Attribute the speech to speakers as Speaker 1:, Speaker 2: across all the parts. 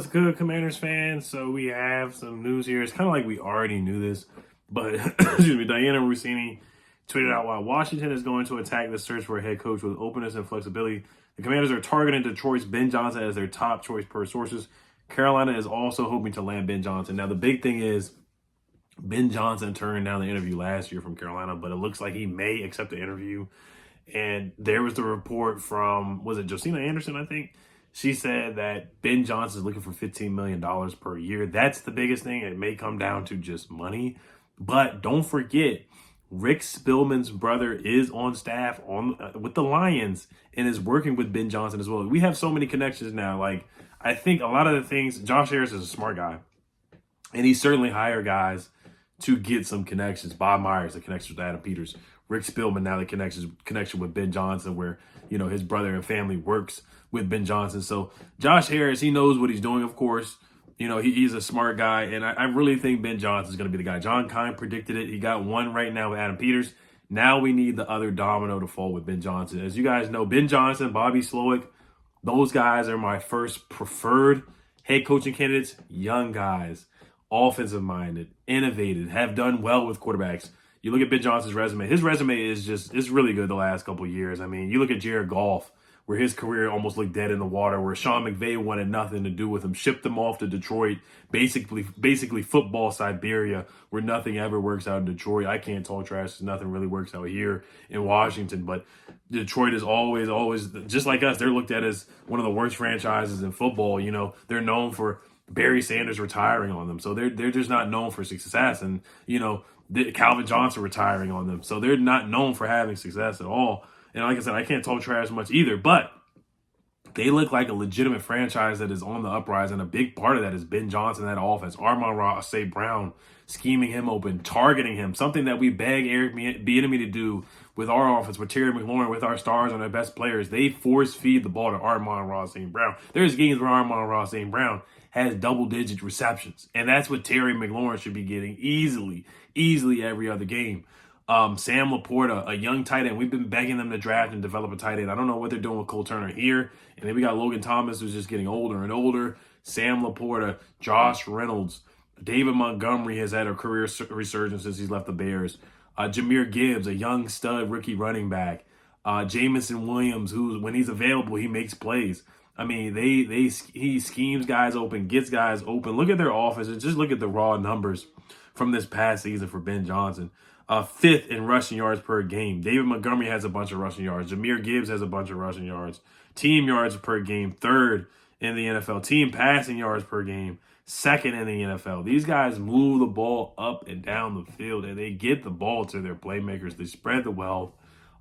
Speaker 1: What's good, Commanders fans? So we have some news here. It's kind of like we already knew this, but excuse me, Diana Russini tweeted out, while Washington is going to attack the search for a head coach with openness and flexibility, the Commanders are targeting Detroit's Ben Johnson as their top choice per sources. Carolina is also hoping to land Ben Johnson. Now, the big thing is Ben Johnson turned down the interview last year from Carolina, but it looks like he may accept the interview. And there was the report from, was it Josina Anderson, I think? She said that Ben Johnson is looking for $15 million per year. That's the biggest thing. It may come down to just money. But don't forget, Rick Spielman's brother is on staff with the Lions and is working with Ben Johnson as well. We have so many connections now. Like, I think a lot of the things, Josh Harris is a smart guy. And he certainly hired guys to get some connections. Bob Myers, the connection with Adam Peters. Rick Spielman, now the connection with Ben Johnson, where, you know, his brother and family works with Ben Johnson. So Josh Harris, he knows what he's doing, of course. You know, he's a smart guy, and I really think Ben Johnson is going to be the guy. John Kine predicted it. He got one right now with Adam Peters. Now we need the other domino to fall with Ben Johnson. As you guys know, Ben Johnson, Bobby Slowick, those guys are my first preferred head coaching candidates. Young guys, offensive-minded, innovative, have done well with quarterbacks. You look at Ben Johnson's resume. His resume is it's really good the last couple of years. I mean, you look at Jared Goff, where his career almost looked dead in the water, where Sean McVay wanted nothing to do with him, shipped him off to Detroit, basically football Siberia, where nothing ever works out in Detroit. I can't talk trash because nothing really works out here in Washington, but Detroit is always, just like us, they're looked at as one of the worst franchises in football. You know, they're known for Barry Sanders retiring on them, so they're just not known for success, and, you know, Calvin Johnson retiring on them, so they're not known for having success at all. And like I said, I can't talk trash much either, but they look like a legitimate franchise that is on the uprise, and a big part of that is Ben Johnson, that offense. Amon-Ra St. Brown, scheming him open, targeting him, something that we beg Eric Bieniemy to do with our offense, with Terry McLaurin, with our stars and our best players. They force feed the ball to Amon-Ra St. Brown. There's games where Amon-Ra St. Brown has double-digit receptions, and that's what Terry McLaurin should be getting easily every other game. Sam Laporta, a young tight end. We've been begging them to draft and develop a tight end. I don't know what they're doing with Cole Turner here. And then we got Logan Thomas, who's just getting older and older. Sam Laporta, Josh Reynolds, David Montgomery has had a career resurgence since he's left the Bears. Jahmyr Gibbs, a young stud rookie running back. Jamison Williams, who, when he's available, he makes plays. I mean, he schemes guys open, gets guys open. Look at their offense and just look at the raw numbers from this past season for Ben Johnson. Fifth in rushing yards per game. David Montgomery has a bunch of rushing yards. Jahmyr Gibbs has a bunch of rushing yards. Team yards per game, third in the NFL. Team passing yards per game, second in the NFL. These guys move the ball up and down the field, and they get the ball to their playmakers. They spread the wealth.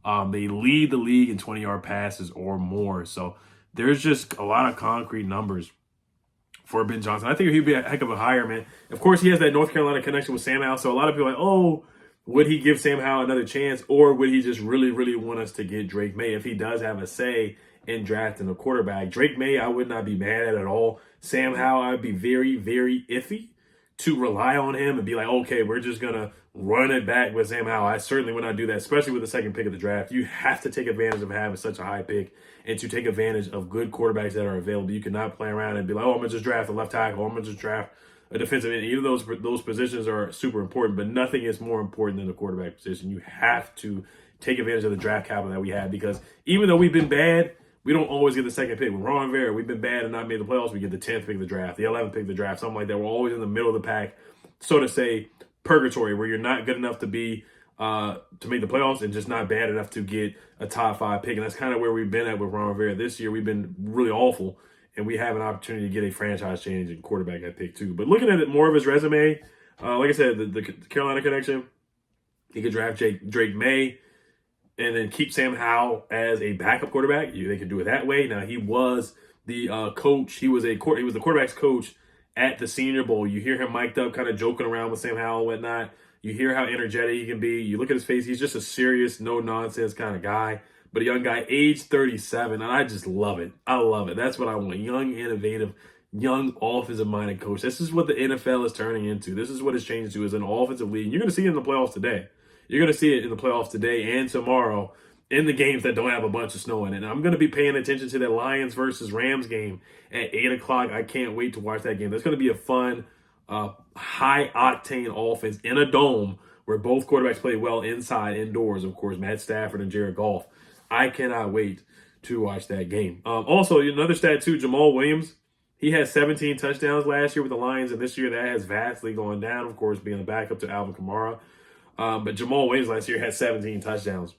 Speaker 1: They lead the league in 20-yard passes or more. So there's just a lot of concrete numbers for Ben Johnson. I think he'd be a heck of a hire, man. Of course, he has that North Carolina connection with Sam Howell. So a lot of people are like, oh, would he give Sam Howell another chance, or would he just really want us to get Drake May if he does have a say in drafting a quarterback? Drake May, I would not be mad at all. Sam Howell, I'd be very iffy to rely on him and be like, okay, we're just going to run it back with Sam Howell. I certainly would not do that, especially with the second pick of the draft. You have to take advantage of having such a high pick and to take advantage of good quarterbacks that are available. You cannot play around and be like, oh, I'm going to just draft a left tackle. I'm going to just draft a defensive end. Either those positions are super important, but nothing is more important than the quarterback position. You have to take advantage of the draft capital that we have, because even though we've been bad, we don't always get the second pick. With Ron Rivera, we've been bad and not made the playoffs. We get the 10th pick of the draft, the 11th pick of the draft, something like that. We're always in the middle of the pack, so to say, purgatory, where you're not good enough to be to make the playoffs and just not bad enough to get a top 5 pick. And that's kind of where we've been at with Ron Rivera. This year, we've been really awful, and we have an opportunity to get a franchise change in quarterback at pick 2. But looking at it, more of his resume, like I said, the Carolina connection, he could draft Drake May and then keep Sam Howell as a backup quarterback. They could do it that way. Now, he was the coach. He was the quarterback's coach at the Senior Bowl. You hear him mic'd up, kind of joking around with Sam Howell and whatnot. You hear how energetic he can be. You look at his face. He's just a serious, no-nonsense kind of guy. But a young guy, age 37, and I just love it. I love it. That's what I want. Young, innovative, young, offensive-minded coach. This is what the NFL is turning into. This is what it's changed to, is an offensive league. You're going to see it in the playoffs today. You're going to see it in the playoffs today and tomorrow in the games that don't have a bunch of snow in it. And I'm going to be paying attention to that Lions versus Rams game at 8 o'clock. I can't wait to watch that game. That's going to be a fun, high-octane offense in a dome where both quarterbacks play well inside, indoors, of course, Matt Stafford and Jared Goff. I cannot wait to watch that game. Also, another stat, too, Jamal Williams. He had 17 touchdowns last year with the Lions, and this year that has vastly gone down, of course, being the backup to Alvin Kamara. But Jamal Williams last year had 17 touchdowns.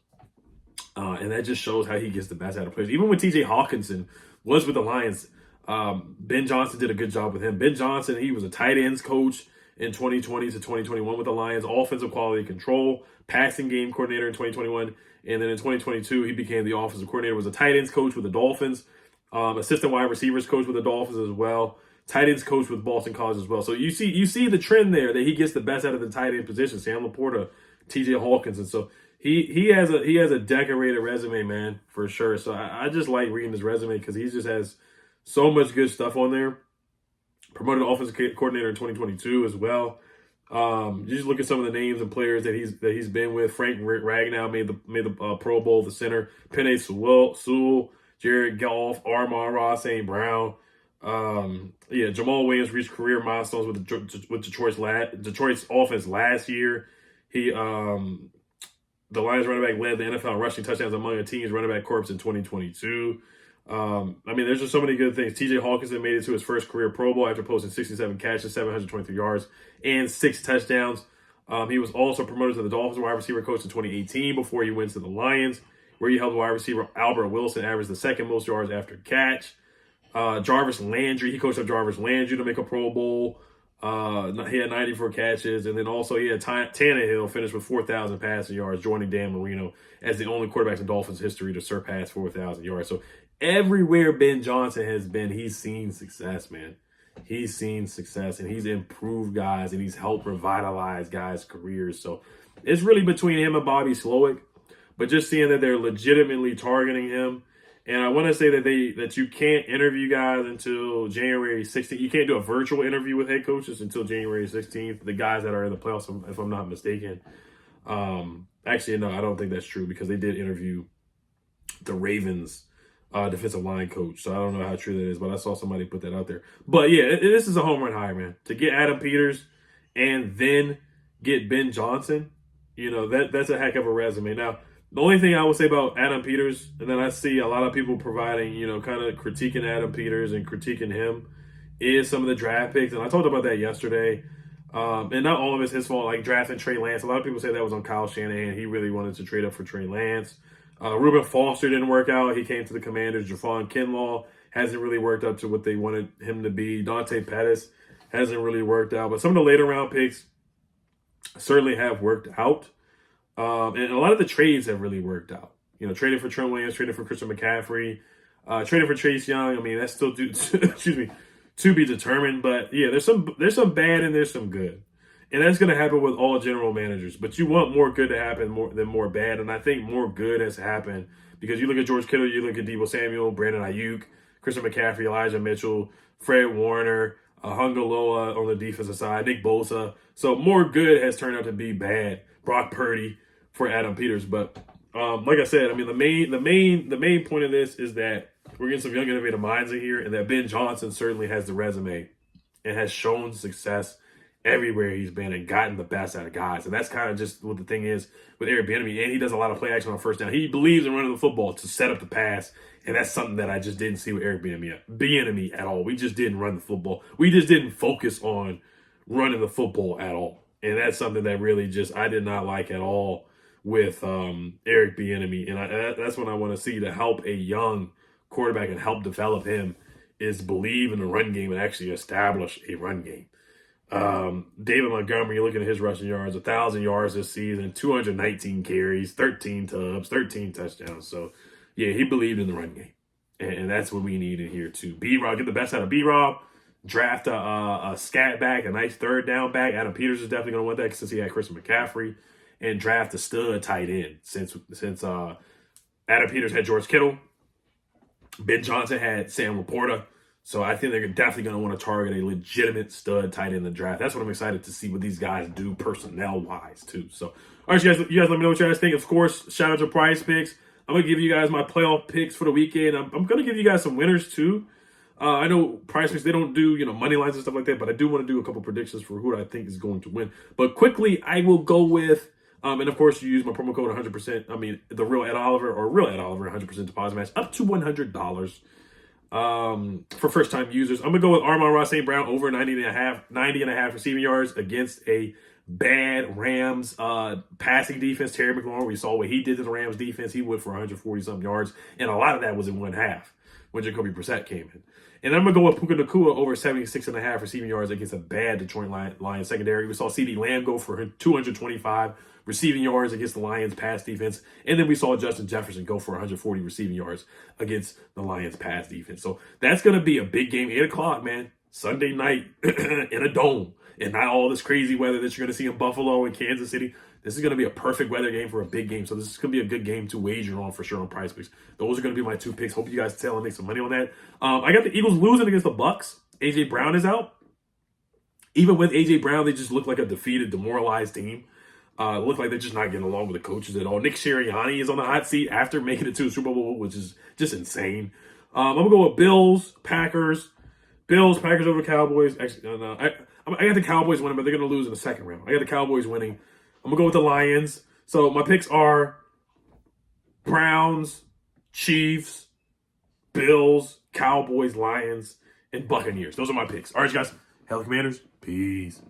Speaker 1: And that just shows how he gets the best out of players. Even when TJ Hawkinson was with the Lions, Ben Johnson did a good job with him. Ben Johnson, he was a tight ends coach in 2020 to 2021 with the Lions, offensive quality control, passing game coordinator in 2021. And then in 2022, he became the offensive coordinator, was a tight ends coach with the Dolphins, assistant wide receivers coach with the Dolphins as well, tight ends coach with Boston College as well. So you see the trend there that he gets the best out of the tight end position, Sam Laporta, TJ Hawkins. And so he has a decorated resume, man, for sure. So I just like reading his resume because he just has so much good stuff on there. Promoted offensive coordinator in 2022 as well. You just look at some of the names and players that he's been with. Frank Ragnow made the Pro Bowl, the center. Penei Sewell, Jared Goff, Amon-Ra St. Brown. Jamal Williams reached career milestones with Detroit's offense last year. The Lions running back led the NFL rushing touchdowns among a team's running back corps in 2022. There's just so many good things. TJ Hawkinson made it to his first career Pro Bowl after posting 67 catches, 723 yards, and 6 touchdowns. He was also promoted to the Dolphins wide receiver coach in 2018 before he went to the Lions, where he helped wide receiver Albert Wilson average the second most yards after catch. Jarvis Landry, he coached up Jarvis Landry to make a Pro Bowl. He had 94 catches, and then also he had Tannehill finished with 4,000 passing yards, joining Dan Marino as the only quarterback in Dolphins history to surpass 4,000 yards. So everywhere Ben Johnson has been, he's seen success, man. He's seen success, and he's improved guys, and he's helped revitalize guys' careers. So it's really between him and Bobby Slowick, but just seeing that they're legitimately targeting him. And I want to say that you can't interview guys until January 16th. You can't do a virtual interview with head coaches until January 16th. The guys that are in the playoffs, if I'm not mistaken. Actually, no, I don't think that's true because they did interview the Ravens defensive line coach. So I don't know how true that is, but I saw somebody put that out there. But yeah, this is a home run hire, man. To get Adam Peters and then get Ben Johnson, that's a heck of a resume. Now, the only thing I would say about Adam Peters, and then I see a lot of people providing, kind of critiquing Adam Peters and critiquing him, is some of the draft picks. And I talked about that yesterday. And not all of it's his fault, like drafting Trey Lance. A lot of people say that was on Kyle Shanahan. He really wanted to trade up for Trey Lance. Reuben Foster didn't work out. He came to the Commanders. Javon Kinlaw hasn't really worked up to what they wanted him to be. Dante Pettis hasn't really worked out. But some of the later round picks certainly have worked out. And a lot of the trades have really worked out. Trading for Trent Williams, trading for Christian McCaffrey, trading for Chase Young. That's still to be determined. But yeah, there's some bad and there's some good. And that's going to happen with all general managers. But you want more good to happen than more bad. And I think more good has happened because you look at George Kittle, you look at Deebo Samuel, Brandon Ayuk, Christian McCaffrey, Elijah Mitchell, Fred Warner, Hungaloa on the defensive side, Nick Bosa. So more good has turned out to be bad. Brock Purdy for Adam Peters. But like I said, the main point of this is that we're getting some young innovative minds in here, and that Ben Johnson certainly has the resume and has shown success everywhere he's been and gotten the best out of guys. And that's kind of just what the thing is with Eric Bieniemy. And he does a lot of play action on first down. He believes in running the football to set up the pass. And that's something that I just didn't see with Eric Bieniemy at all. We just didn't run the football. We just didn't focus on running the football at all. And that's something that really I did not like at all with Eric Bieniemy. And that's what I want to see to help a young quarterback and help develop him is believe in the run game and actually establish a run game. David Montgomery, you're looking at his rushing yards, 1,000 yards this season, 219 carries, 13 tubs, 13 touchdowns. So, yeah, he believed in the run game. And that's what we need in here too. B-Rob, get the best out of B-Rob. Draft a scat back, a nice third down back. Adam Peters is definitely going to want that since he had Christian McCaffrey. And draft a stud tight end since Adam Peters had George Kittle. Ben Johnson had Sam Laporta. So I think they're definitely going to want to target a legitimate stud tight end in the draft. That's what I'm excited to see what these guys do personnel-wise, too. So, all right, you guys let me know what you guys think. Of course, shout out to Prize Picks. I'm going to give you guys my playoff picks for the weekend. I'm going to give you guys some winners too. I know Price Picks, they don't do, money lines and stuff like that, but I do want to do a couple predictions for who I think is going to win. But quickly, I will go with, and of course, you use my promo code 100%. I mean, the real Ed Oliver or real Ed Oliver 100% deposit match up to $100 for first time users. I'm going to go with Amon-Ra St. Brown over 90 and a half receiving yards against a bad Rams passing defense. Terry McLaurin, we saw what he did to the Rams defense. He went for 140 something yards, and a lot of that was in one half when Jacoby Brissett came in. And I'm going to go with Puka Nacua over 76 and a half receiving yards against a bad Detroit Lions secondary. We saw CeeDee Lamb go for 225 receiving yards against the Lions pass defense. And then we saw Justin Jefferson go for 140 receiving yards against the Lions pass defense. So that's going to be a big game, 8 o'clock, man. Sunday night in a dome. And not all this crazy weather that you're going to see in Buffalo and Kansas City. This is going to be a perfect weather game for a big game. So this is going to be a good game to wager on for sure on Prize Picks. Those are going to be my 2 picks. Hope you guys tell and make some money on that. I got the Eagles losing against the Bucks. A.J. Brown is out. Even with A.J. Brown, they just look like a defeated, demoralized team. Look like they're just not getting along with the coaches at all. Nick Sirianni is on the hot seat after making it to the Super Bowl, which is just insane. I'm going to go with Bills, Packers over Cowboys. Actually, no, I got the Cowboys winning, but they're going to lose in the second round. I got the Cowboys winning. I'm going to go with the Lions. So my picks are Browns, Chiefs, Bills, Cowboys, Lions, and Buccaneers. Those are my picks. All right, guys. Hell Commanders. Peace.